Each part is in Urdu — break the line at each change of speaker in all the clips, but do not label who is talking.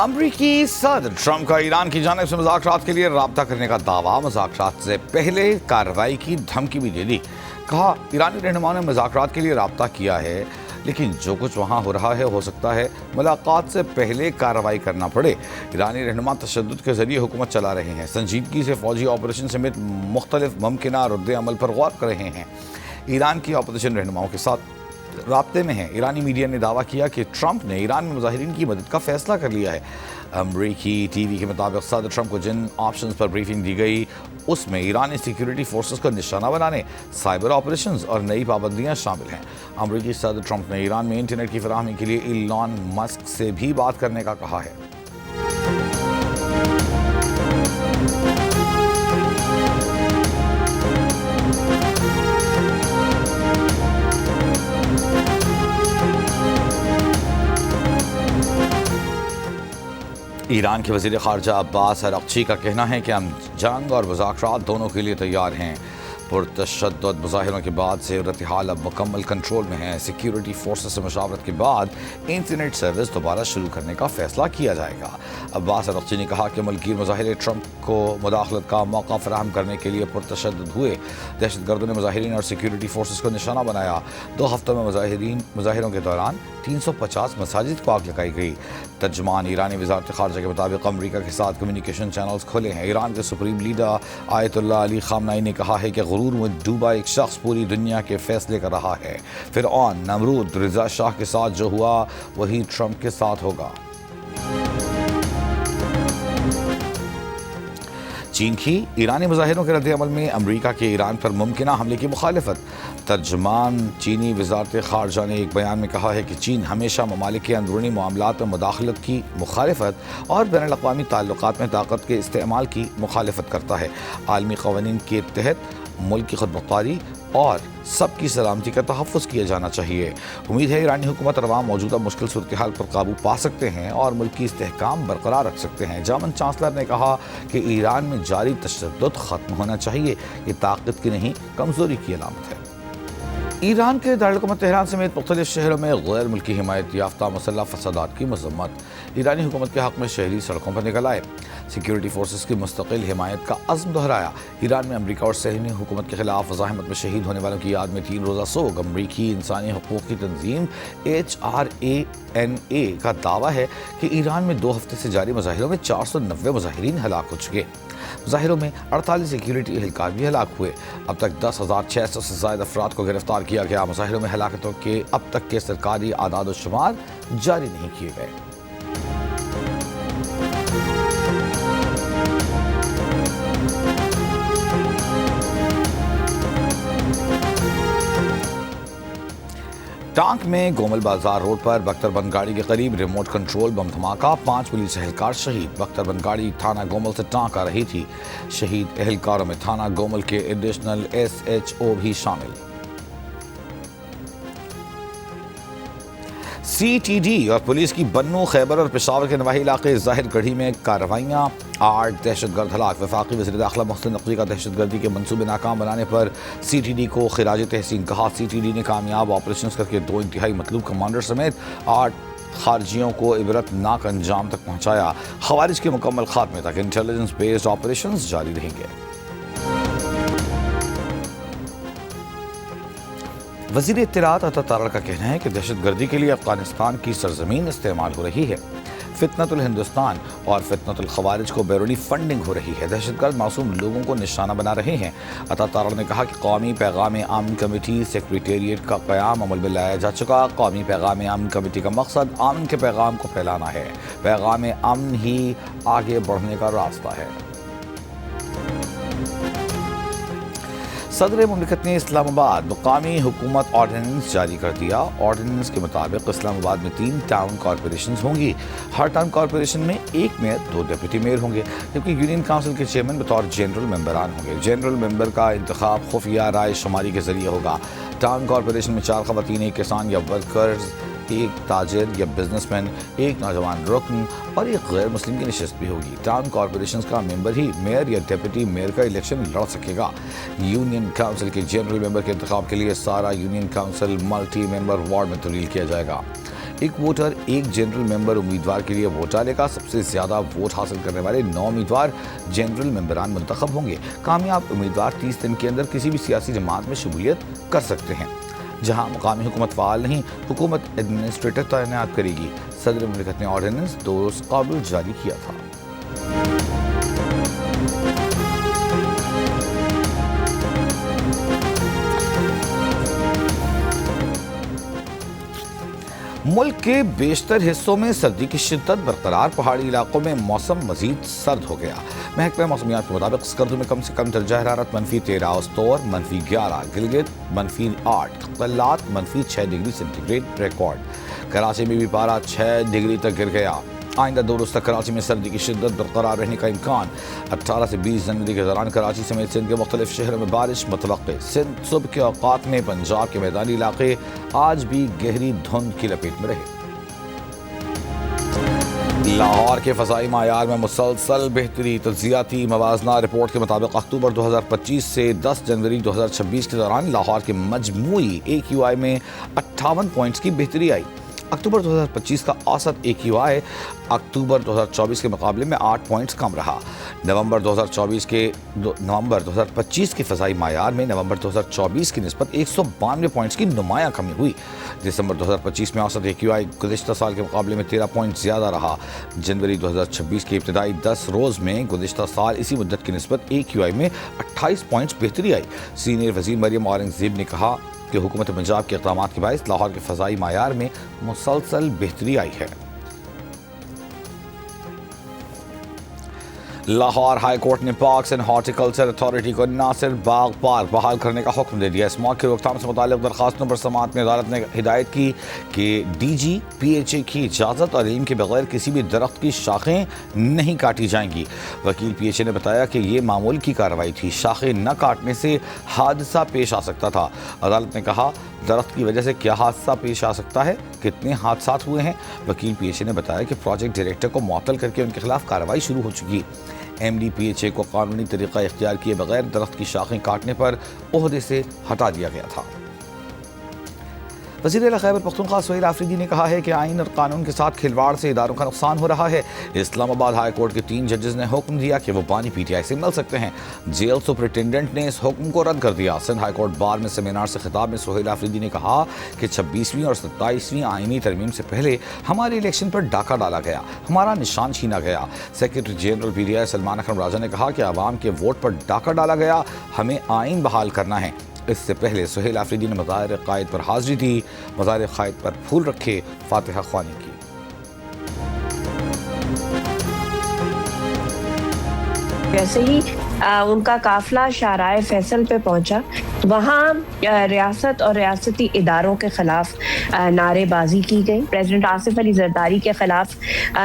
امریکی صدر ٹرمپ کا ایران کی جانب سے مذاکرات کے لیے رابطہ کرنے کا دعویٰ، مذاکرات سے پہلے کارروائی کی دھمکی بھی دے دی۔ کہا ایرانی رہنماؤں نے مذاکرات کے لیے رابطہ کیا ہے، لیکن جو کچھ وہاں ہو رہا ہے ہو سکتا ہے ملاقات سے پہلے کارروائی کرنا پڑے۔ ایرانی رہنما تشدد کے ذریعے حکومت چلا رہے ہیں، سنجیدگی سے فوجی آپریشن سمیت مختلف ممکنہ رد عمل پر غور کر رہے ہیں، ایران کی اپوزیشن رہنماؤں کے ساتھ رابطے میں ہیں۔ ایرانی میڈیا نے دعویٰ کیا کہ ٹرمپ نے ایران میں مظاہرین کی مدد کا فیصلہ کر لیا ہے۔ امریکی ٹی وی کے مطابق صدر ٹرمپ کو جن آپشنز پر بریفنگ دی گئی اس میں ایرانی سیکیورٹی فورسز کو نشانہ بنانے، سائبر آپریشنز اور نئی پابندیاں شامل ہیں۔ امریکی صدر ٹرمپ نے ایران میں انٹرنیٹ کی فراہمی کے لیے ایلان مسک سے بھی بات کرنے کا کہا ہے۔ ایران کے وزیر خارجہ عباس اراغچی کا کہنا ہے کہ ہم جنگ اور مذاکرات دونوں کے لیے تیار ہیں۔ پرتشدد مظاہروں کے بعد سے صورتحال اب مکمل کنٹرول میں ہے۔ سیکیورٹی فورسز سے مشاورت کے بعد انٹرنیٹ سروس دوبارہ شروع کرنے کا فیصلہ کیا جائے گا۔ عباس اراغچی نے کہا کہ ملکی مظاہرے ٹرمپ کو مداخلت کا موقع فراہم کرنے کے لیے پرتشدد ہوئے۔ دہشت گردوں نے مظاہرین اور سیکیورٹی فورسز کو نشانہ بنایا۔ 2 ہفتوں میں مظاہروں کے دوران 350 مساجد کو آگ لگائی گئی۔ ترجمان ایرانی وزارت خارجہ کے مطابق امریکہ کے ساتھ کمیونیکیشن چینلز کھلے ہیں۔ ایران کے سپریم لیڈر آیت اللہ علی خامنائی نے کہا ہے کہ غرور میں ڈوبا ایک شخص پوری دنیا کے فیصلے کر رہا ہے۔ فرعون نمرود رضا شاہ کے ساتھ جو ہوا وہی ٹرمپ کے ساتھ ہوگا۔ چین کی ایرانی مظاہروں کے رد عمل میں امریکہ کے ایران پر ممکنہ حملے کی مخالفت۔ ترجمان چینی وزارت خارجہ نے ایک بیان میں کہا ہے کہ چین ہمیشہ ممالک کے اندرونی معاملات میں مداخلت کی مخالفت اور بین الاقوامی تعلقات میں طاقت کے استعمال کی مخالفت کرتا ہے۔ عالمی قوانین کے تحت ملک کی خود مختاری اور سب کی سلامتی کا تحفظ کیا جانا چاہیے۔ امید ہے ایرانی حکومت اور عوام موجودہ مشکل صورتحال پر قابو پا سکتے ہیں اور ملک کی استحکام برقرار رکھ سکتے ہیں۔ جرمن چانسلر نے کہا کہ ایران میں جاری تشدد ختم ہونا چاہیے، یہ طاقت کی نہیں کمزوری کی علامت ہے۔ ایران کے دارالحکومت تہران سمیت مختلف شہروں میں غیر ملکی حمایت یافتہ مسلح فسادات کی مذمت۔ ایرانی حکومت کے حق میں شہری سڑکوں پر نکل آئے، سیکیورٹی فورسز کی مستقل حمایت کا عزم دہرایا۔ ایران میں امریکہ اور صہیونی حکومت کے خلاف مزاحمت میں شہید ہونے والوں کی یاد میں 3 روزہ سوگ۔ امریکی انسانی حقوق کی تنظیم HRANA کا دعویٰ ہے کہ ایران میں 2 ہفتے سے جاری مظاہروں میں 490 مظاہرین ہلاک ہو چکے۔ مظاہروں میں 48 سیکیورٹی اہلکار بھی ہلاک ہوئے۔ اب تک 10,600 سے زائد افراد کو گرفتار کیا گیا۔ مظاہروں میں ہلاکتوں کے اب تک کے سرکاری اعداد و شمار جاری نہیں کیے گئے۔ ٹانک میں گومل بازار روڈ پر بختر بند گاڑی کے قریب ریموٹ کنٹرول بم دھماکہ، 5 پولیس اہلکار شہید۔ بختر بند گاڑی تھانہ گومل سے ٹانک آ رہی تھی۔ شہید اہلکاروں میں تھانہ گومل کے ایڈیشنل SHO بھی شامل۔ CTD اور پولیس کی بنو، خیبر اور پشاور کے نواحی علاقے ظاہر گڑھی میں کارروائیاں۔ 8 دہشت گرد ہلاک۔ وفاقی وزیر داخلہ محسن نقوی کا دہشت گردی کے منصوبے ناکام بنانے پر CTD کو خراج تحسین کہا۔ CTD نے کامیاب آپریشنز کر کے 2 انتہائی مطلوب کمانڈر سمیت 8 خارجیوں کو عبرت ناک انجام تک پہنچایا۔ خوارج کے مکمل خاتمے تک انٹیلیجنس بیسڈ آپریشنز جاری رہیں گے۔ وزیر اطلاعات عطا تارڑ کا کہنا ہے کہ دہشت گردی کے لیے افغانستان کی سرزمین استعمال ہو رہی ہے۔ فتنۃ الہندوستان اور فتنۃ الخوارج کو بیرونی فنڈنگ ہو رہی ہے۔ دہشت گرد معصوم لوگوں کو نشانہ بنا رہے ہیں۔ عطا تارڑ نے کہا کہ قومی پیغام امن کمیٹی سیکریٹریٹ کا قیام عمل میں لایا جا چکا۔ قومی پیغام امن کمیٹی کا مقصد امن کے پیغام کو پھیلانا ہے۔ پیغام امن ہی آگے بڑھنے کا راستہ ہے۔ صدر مملکت نے اسلام آباد مقامی حکومت آرڈیننس جاری کر دیا۔ آرڈیننس کے مطابق اسلام آباد میں 3 ٹاؤن کارپوریشنز ہوں گی۔ ہر ٹاؤن کارپوریشن میں 1 میئر، 2 ڈپٹی میئر ہوں گے، جبکہ یونین کونسل کے چیئرمین بطور جنرل ممبران ہوں گے۔ جنرل ممبر کا انتخاب خفیہ رائے شماری کے ذریعے ہوگا۔ ٹاؤن کارپوریشن میں 4 خواتین، 1 کسان یا ورکرز، 1 تاجر یا بزنس مین، 1 نوجوان رکن اور 1 غیر مسلم کی نشست بھی ہوگی۔ ٹاؤن کارپوریشنز کا ممبر ہی میئر یا ڈپٹی میئر کا الیکشن لڑ سکے گا۔ یونین کونسل کے جنرل ممبر کے انتخاب کے لیے سارا یونین کونسل ملٹی ممبر وارڈ میں تبدیل کیا جائے گا۔ ایک ووٹر ایک جنرل ممبر امیدوار کے لیے ووٹ ڈالے گا۔ سب سے زیادہ ووٹ حاصل کرنے والے 9 امیدوار جنرل ممبران منتخب ہوں گے۔ کامیاب امیدوار 30 دن کے اندر کسی بھی سیاسی جماعت میں شمولیت کر سکتے ہیں۔ جہاں مقامی حکومت فعال نہیں، حکومت ایڈمنسٹریٹر تعینات کرے گی۔ صدر مملکت نے آرڈیننس 2 روز قبل جاری کیا تھا۔ ملک کے بیشتر حصوں میں سردی کی شدت برقرار، پہاڑی علاقوں میں موسم مزید سرد ہو گیا۔ محکمہ موسمیات کے مطابق اسکردو میں کم سے کم درجہ حرارت -13، Astore -11، Gilgit -8، Kalat -6 degree centigrade record. Karachi میں بھی پارہ 6 ڈگری تک گر گیا۔ آئندہ 2 روز تک کراچی میں سردی کی شدت برقرار رہنے کا امکان۔ 18 سے 20 جنوری کے دوران کراچی سمیت سندھ کے مختلف شہروں میں بارش متوقع۔ سندھ صبح کے اوقات میں پنجاب کے میدانی علاقے آج بھی گہری دھند کی لپیٹ میں رہے۔ لاہور کے فضائی معیار میں مسلسل بہتری، تجزیاتی موازنہ رپورٹ کے مطابق اکتوبر 2025 سے 10 جنوری 2026 کے دوران لاہور کے مجموعی AQI میں 58 پوائنٹس کی بہتری آئی۔ اکتوبر 2025 کا اوسط AQI اکتوبر 2024 کے مقابلے میں 8 پوائنٹس کم رہا۔ نومبر 2025 کے فضائی معیار میں نومبر 2024 کی نسبت 192 پوائنٹس کی نمایاں کمی ہوئی۔ دسمبر 2025 میں اوسط AQI گزشتہ سال کے مقابلے میں 13 پوائنٹ زیادہ رہا۔ جنوری 2026 کے ابتدائی 10 روز میں گزشتہ سال اسی مدت کی نسبت AQI میں 28 پوائنٹس بہتری آئی۔ سینئر وزیر مریم اورنگزیب نے کہا کہ حکومت پنجاب کے اقدامات کے باعث لاہور کے فضائی معیار میں مسلسل بہتری آئی ہے۔ لاہور ہائی کورٹ نے پارکس اینڈ ہارٹیکلچر اتھارٹی کو ناصر باغ پارک بحال کرنے کا حکم دے دیا۔ اس موقع کی روک تھام سے متعلق درخواستوں پر سماعت میں عدالت نے ہدایت کی کہ DG PHA کی اجازت اور علم کے بغیر کسی بھی درخت کی شاخیں نہیں کاٹی جائیں گی۔ وکیل PHA نے بتایا کہ یہ معمول کی کارروائی تھی، شاخیں نہ کاٹنے سے حادثہ پیش آ سکتا تھا۔ عدالت نے کہا درخت کی وجہ سے کیا حادثہ پیش آ سکتا ہے، کتنے حادثات ہوئے ہیں۔ وکیل PHA نے بتایا کہ پروجیکٹ ڈائریکٹر کو معطل کر کے ان کے خلاف کارروائی شروع ہو چکی۔ MD PHA کو قانونی طریقہ اختیار کیے بغیر درخت کی شاخیں کاٹنے پر عہدے سے ہٹا دیا گیا تھا۔ وزیر اعلیٰ خیبر پختونخوا سہیل آفریدی نے کہا ہے کہ آئین اور قانون کے ساتھ کھلواڑ سے اداروں کا نقصان ہو رہا ہے۔ اسلام آباد ہائی کورٹ کے 3 ججز نے حکم دیا کہ وہ بانی PTI سے مل سکتے ہیں۔ جیل سپرنٹینڈنٹ نے اس حکم کو رد کر دیا۔ سندھ ہائی کورٹ بار میں سیمینار سے خطاب میں سہیل آفریدی نے کہا کہ 26ویں اور 27ویں آئینی ترمیم سے پہلے ہمارے الیکشن پر ڈاکہ ڈالا گیا، ہمارا نشان چھینا گیا۔ سیکرٹری جنرل PTI سلمان اکرم راجہ نے کہا کہ عوام کے ووٹ پر ڈاکہ ڈالا گیا، ہمیں آئین بحال کرنا ہے۔ اس سے پہلے سہیل آفریدی نے مزار قائد پر حاضری دی، مزار قائد پر پھول رکھے، فاتحہ خوانی کی۔
جیسے ہی ان کا قافلہ شاہراہ فیصل پہ پہنچا، وہاں ریاست اور ریاستی اداروں کے خلاف نعرے بازی کی گئی۔ پریزیڈنٹ آصف علی زرداری کے خلاف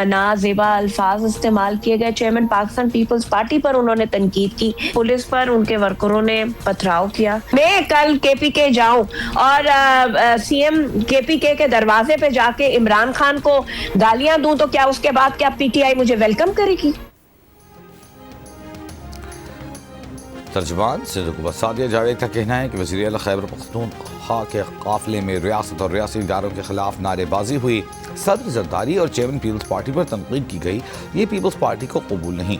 نازیبا الفاظ استعمال کیے گئے۔ چیئرمین پاکستان پیپلز پارٹی پر انہوں نے تنقید کی۔ پولیس پر ان کے ورکروں نے پتھراؤ کیا۔ میں کل KPK جاؤں اور CM KPK کے دروازے پہ جا کے عمران خان کو گالیاں دوں تو کیا اس کے بعد کیا PTI مجھے ویلکم کرے گی؟
ترجمان سندھ حکومت سعدیہ جاوید کا کہنا ہے کہ وزیر اعلیٰ خیبر پختونخوا کے قافلے میں ریاست اور ریاستی اداروں کے خلاف نعرے بازی ہوئی۔ صدر زرداری اور چیئرمین پیپلز پارٹی پر تنقید کی گئی۔ یہ پیپلز پارٹی کو قبول نہیں۔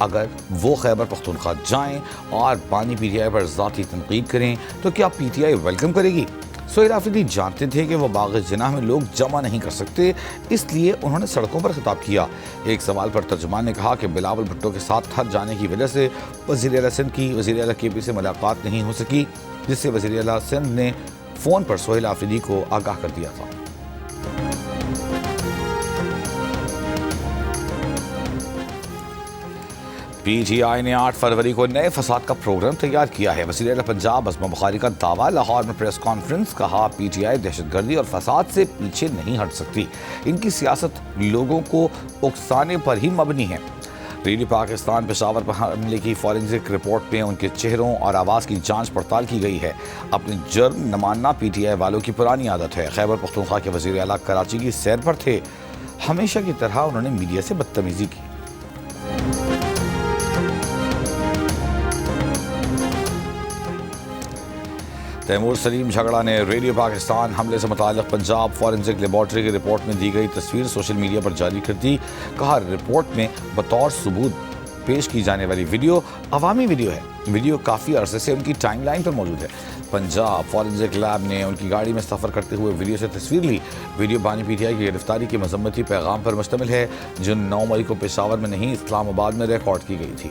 اگر وہ خیبر پختونخوا جائیں اور بانی PTI پر ذاتی تنقید کریں تو کیا PTI ویلکم کرے گی؟ سہیل آفریدی جانتے تھے کہ وہ باغ جناح میں لوگ جمع نہیں کر سکتے، اس لیے انہوں نے سڑکوں پر خطاب کیا۔ ایک سوال پر ترجمان نے کہا کہ بلاول بھٹو کے ساتھ تھک جانے کی وجہ سے وزیر اعلیٰ سندھ کی وزیر اعلیٰ KP سے ملاقات نہیں ہو سکی، جس سے وزیر اعلیٰ سندھ نے فون پر سہیل آفریدی کو آگاہ کر دیا تھا۔ PTI نے 8 فروری کو نئے فساد کا پروگرام تیار کیا ہے۔ وزیر اعلیٰ پنجاب عصمت بخاری کا دعویٰ۔ لاہور میں پریس کانفرنس، کہا PTI دہشت گردی اور فساد سے پیچھے نہیں ہٹ سکتی، ان کی سیاست لوگوں کو اکسانے پر ہی مبنی ہے۔ ریڈیو پاکستان پشاور پر حملے کی فورینسک رپورٹ میں ان کے چہروں اور آواز کی جانچ پڑتال کی گئی ہے۔ اپنے جرم نہ ماننا PTI والوں کی پرانی عادت ہے۔ خیبر پختونخوا کے وزیر اعلیٰ کراچی کی سیر پر تھے، ہمیشہ کی طرح انہوں نے میڈیا سے بدتمیزی کی۔ تیمور سلیم جھگڑا نے ریڈیو پاکستان حملے سے متعلق پنجاب فورنزک لیبارٹری کی رپورٹ میں دی گئی تصویر سوشل میڈیا پر جاری کر دی. کہا رپورٹ میں بطور ثبوت پیش کی جانے والی ویڈیو عوامی ویڈیو ہے. ویڈیو کافی عرصے سے ان کی ٹائم لائن پر موجود ہے. پنجاب فورنزک لیب نے ان کی گاڑی میں سفر کرتے ہوئے ویڈیو سے تصویر لی. ویڈیو بانی پی ٹی آئی کی گرفتاری کے مذمتی پیغام پر مشتمل ہے جو 9 مئی کو پشاور میں نہیں اسلام آباد میں ریکارڈ کی گئی تھی.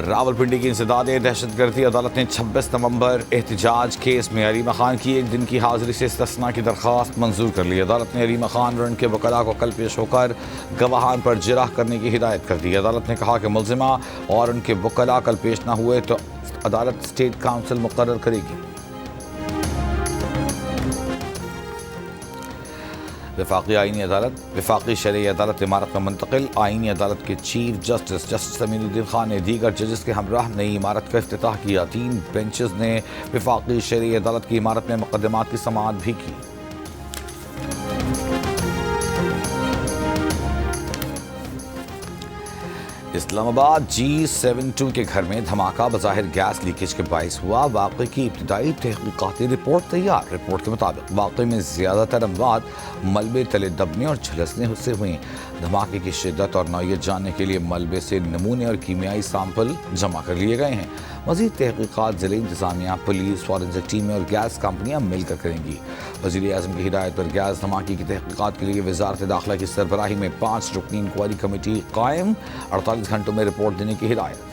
راولپنڈی کی انسداد دہشت گردی عدالت نے 26 نومبر احتجاج کیس میں علیمہ خان کی 1 دن کی حاضری سے استثناء کی درخواست منظور کر لی. عدالت نے علیمہ خان اور ان کے وکلاء کو کل پیش ہو کر گواہان پر جرح کرنے کی ہدایت کر دی. عدالت نے کہا کہ ملزمہ اور ان کے وکلاء کل پیش نہ ہوئے تو عدالت اسٹیٹ کاؤنسل مقرر کرے گی. وفاقی شرعی عدالت عمارت میں منتقل. آئینی عدالت کے چیف جسٹس امین الدین خان نے دیگر ججز کے ہمراہ نئی عمارت کا افتتاح کیا. 3 بینچز نے وفاقی شرعی عدالت کی عمارت میں مقدمات کی سماعت بھی کی. اسلام آباد G72 کے گھر میں دھماکہ بظاہر گیس لیکیج کے باعث ہوا. واقعے کی ابتدائی تحقیقاتی رپورٹ تیار. رپورٹ کے مطابق واقعے میں زیادہ تر اموات ملبے تلے دبنے اور جھلسنے سے ہوئیں. دھماکے کی شدت اور نوعیت جاننے کے لیے ملبے سے نمونے اور کیمیائی سیمپل جمع کر لیے گئے ہیں. مزید تحقیقات ضلعی انتظامیہ، پولیس، فورنزک ٹیمیں اور گیس کمپنیاں مل کر کریں گی. وزیر اعظم کی ہدایت پر گیس دھماکے کی تحقیقات کے لیے وزارت داخلہ کی سربراہی میں 5 رکنی انکوائری کمیٹی قائم. 48 گھنٹوں میں رپورٹ دینے کی ہدایت.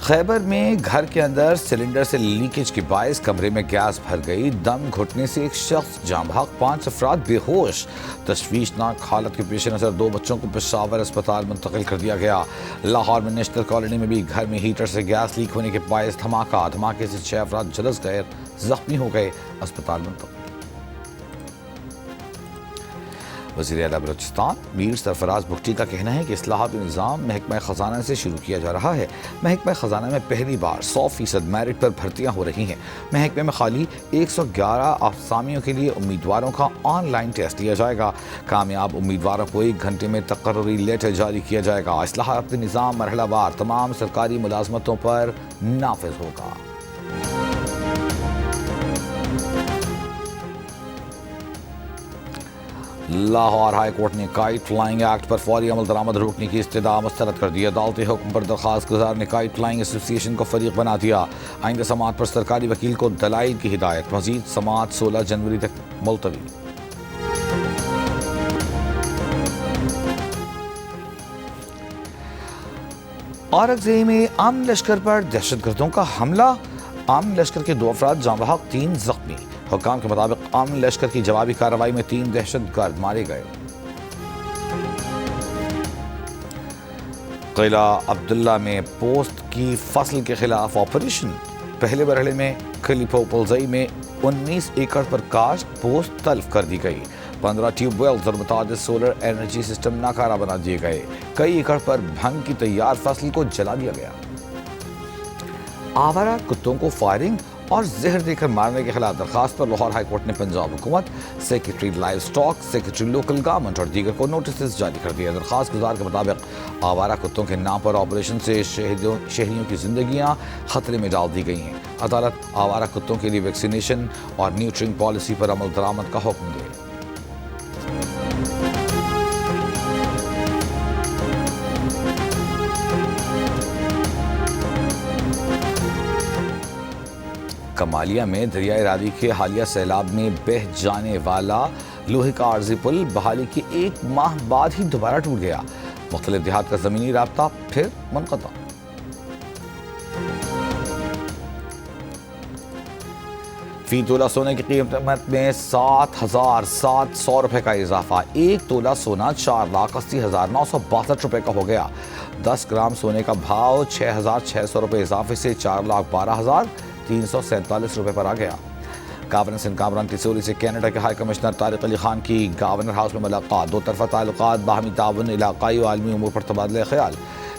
خیبر میں گھر کے اندر سلنڈر سے لیکیج کے باعث کمرے میں گیس بھر گئی. دم گھٹنے سے ایک شخص جاں بحق، 5 افراد بے ہوش. تشویشناک حالت کے پیش نظر 2 بچوں کو پشاور اسپتال منتقل کر دیا گیا. لاہور میں نیشنل کالونی میں بھی گھر میں ہیٹر سے گیس لیک ہونے کے باعث دھماکے سے 6 افراد جھلس گئے، زخمی ہو گئے، اسپتال منتقل. وزیر اعلیٰ بلوچستان میر سرفراز بگٹی کا کہنا ہے کہ اصلاحات نظام محکمہ خزانہ سے شروع کیا جا رہا ہے. محکمہ خزانہ میں پہلی بار 100% میرٹ پر بھرتیاں ہو رہی ہیں. محکمے میں خالی 111 اسامیوں کے لیے امیدواروں کا آن لائن ٹیسٹ لیا جائے گا. کامیاب امیدواروں کو 1 گھنٹے میں تقرری لیٹر جاری کیا جائے گا. اصلاحات نظام مرحلہ وار تمام سرکاری ملازمتوں پر نافذ ہوگا. لاہور ہائی کورٹ نے کائٹ فلائنگ ایکٹ پر فوری عمل درآمد روکنے کی استدعا مسترد کر دی. عدالتی حکم پر درخواست گزار نے کائٹ فلائنگ ایسوسی ایشن کو فریق بنا دیا. آئندہ سماعت پر سرکاری وکیل کو دلائل کی ہدایت. مزید سماعت 16 جنوری تک ملتوی. اورکزئی میں امن لشکر پر دہشت گردوں کا حملہ. امن لشکر کے 2 افراد جاں بحق، 3 زخمی. حکام کے مطابق امن لشکر کی جوابی کارروائی میں 3 دہشت گرد مارے گئے. قلعہ عبداللہ میں پوست کی فصل کے خلاف آپریشن. پہلے مرحلے میں کلیپو پلزئی میں 19 ایکڑ پر کاشت پوست تلف کر دی گئی. 15 ٹیوب ویلز اور متعدد سولر انرجی سسٹم ناکارہ بنا دیے گئے. کئی ایکڑ پر بھنگ کی تیار فصل کو جلا دیا گیا. آوارہ کتوں کو فائرنگ اور زہر دے کر مارنے کے خلاف درخواست پر لاہور ہائی کورٹ نے پنجاب حکومت، secretary live stock, secretary local government اور دیگر کو نوٹسز جاری کر دیا. درخواست گزار کے مطابق آوارہ کتوں کے نام پر آپریشن سے شہریوں کی زندگیاں خطرے میں ڈال دی گئی ہیں. عدالت آوارہ کتوں کے لیے ویکسینیشن اور نیوٹرنگ پالیسی پر عمل درآمد کا حکم دے. کمالیہ میں دریائے راوی کے حالیہ سیلاب میں بہہ جانے والا لوہے کا عارضی پل بحالی کے 1 ماہ بعد ہی دوبارہ ٹوٹ گیا. مختلف دیہات کا زمینی رابطہ پھر منقطع. فی تولہ سونے کی قیمت میں 7,700 روپے کا اضافہ. 1 تولہ سونا 4,80,962 روپے کا ہو گیا. 10 گرام سونے کا بھاؤ 6,600 روپے اضافے سے 4,12,347 روپے پر آ گیا. گورنر سندھ کامران تیسوری سے کینیڈا کے ہائی کمشنر طارق علی خان کی گورنر ہاؤس میں ملاقات. 2 طرفہ تعلقات، باہمی تعاون، علاقائی و عالمی امور پر تبادلہ خیال.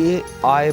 AI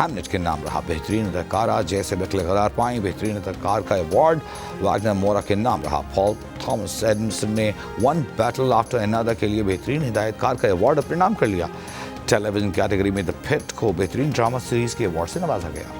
ہیملٹ کے نام رہا. بہترین اداکارہ جیسے بکلے غرار پائیں. بہترین اداکار کا ایوارڈ واگنر مورا کے نام رہا. پال تھامس ایڈمسن نے ون بیٹل آفٹر انادر کے لیے بہترین ہدایت کار کا ایوارڈ اپنے نام کر لیا. ٹیلی ویژن کیٹیگری میں دی پٹ کو بہترین ڈرامہ سیریز کے ایوارڈ سے نوازا گیا.